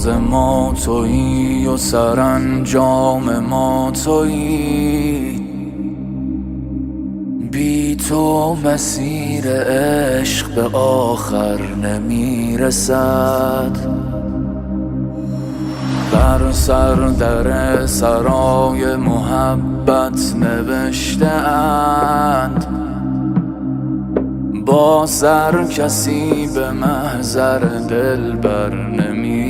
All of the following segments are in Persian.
راز ما تویی و سرانجام ما تویی. بی تو مسیر عشق به آخر نمیرسد. بر سر در سرای محبت نوشته اند، با سر کسی به محضر دلبر نمیرسد.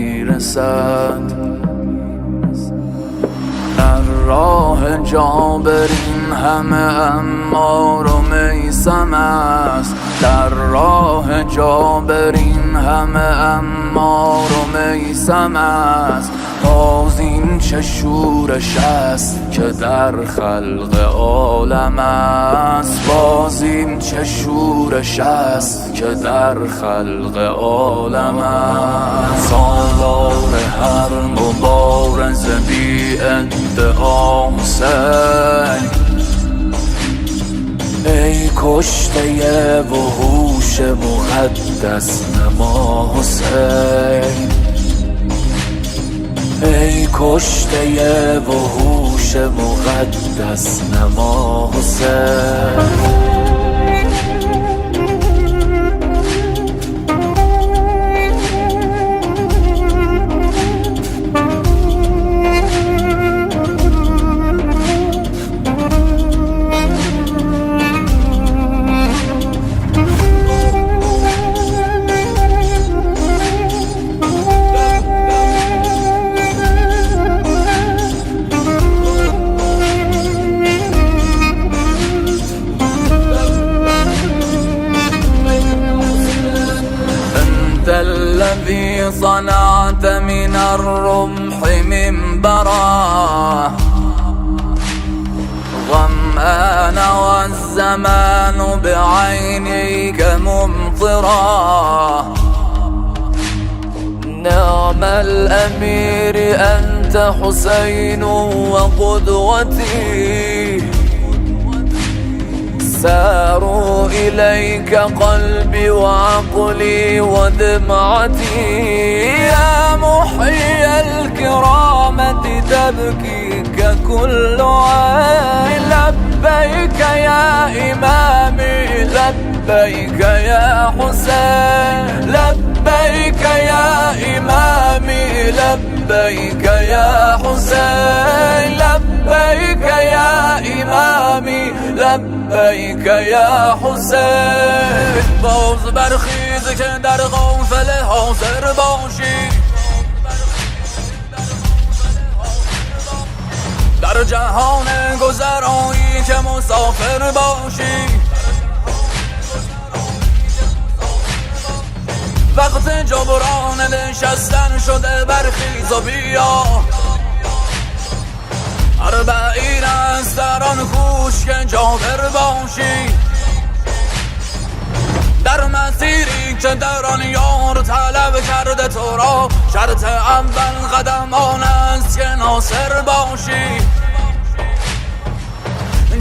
در راه جابرین همه عمار و میثم است. در راه جابرین همه عمار و میثم است. باز این چه شورش است که در خلق عالم است. باز این چه شورش است که در خلق عالم است. سالار هر مبارزه بی ادعا حسین، ای کشته وحوش مقدس نما حسین. ای کشته وحوش مقدس نما حسین. الذي صنعت من الرمح منبرا، ظمآن والزمان بعينيك ممطرا. نعم الأمير أنت حسين وقدوتي، ساروا إليك قلبي وعقلي ودمعتي. يا محيي الكرامة تبكيك كل عين. لبيك يا إمامي لبيك يا حسين. لبيك يا إمامي لبيك يا حسين. لبيك يا إمامي لبیک یا حسین. باز برخیز که در قافله حاضر باشی، در جهان گذرایی که مسافر باشی. وقت جبران نشستن شده، برخیز و بیا. اربعین است در آن کوش که جابر باشی، در مسیری که در آن یار طلب کرده تو را. شرط اول قدم آن است که ناصر باشی.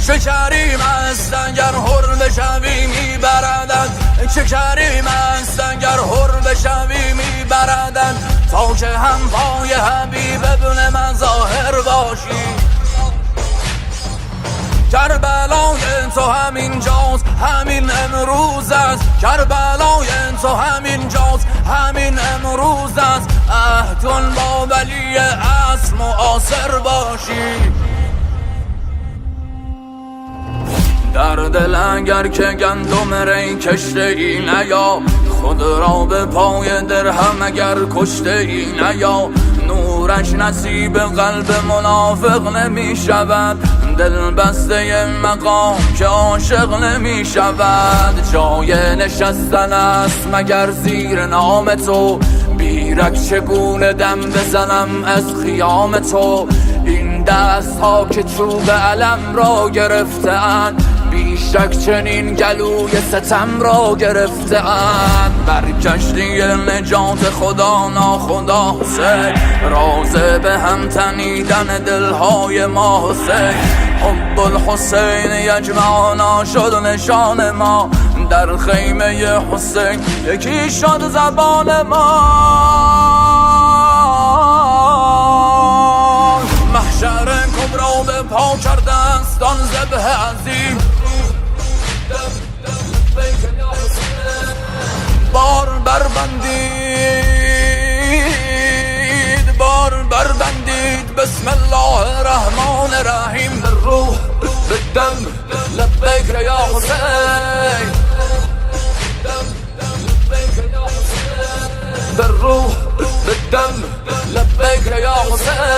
چه کریم است اگر حر بشوی میبردد. چه کریم است اگر حر بشوی میبردد. تا که هم پای حبیب ابن مظاهر باشی. کربلای تو همین جاست همین امروز است. کربلای تو همین جاست همین امروز است. عهدون با ولی اصل معاصر باشی. در دل اگر که گندم ری کشته ای نیا، خود را به پای درهم اگر کشته ای نیا. نورش نصیب قلب منافق نمی شود، دل بسته مقام که عاشق نمی شود. جای نشستن است مگر زیر نام تو، بیرک چگونه دم بزنم از خیام تو. این دست ها که چوب علم را گرفتند، بیشک چنین گلوی ستم را گرفتند. بر کشتی نجات خدا ناخدا حسین، راز به هم تنیدن دلهای ما حسین. حب الحسین یجمعنا شد نشان ما، در خیمه حسین یکی شد زبان ما. کردستان ذبح عظیم بار بربندید بسم الله الرحمن الرحیم بالروح بالدم لبیک یا حسین بالروح بالدم لبیک یا حسین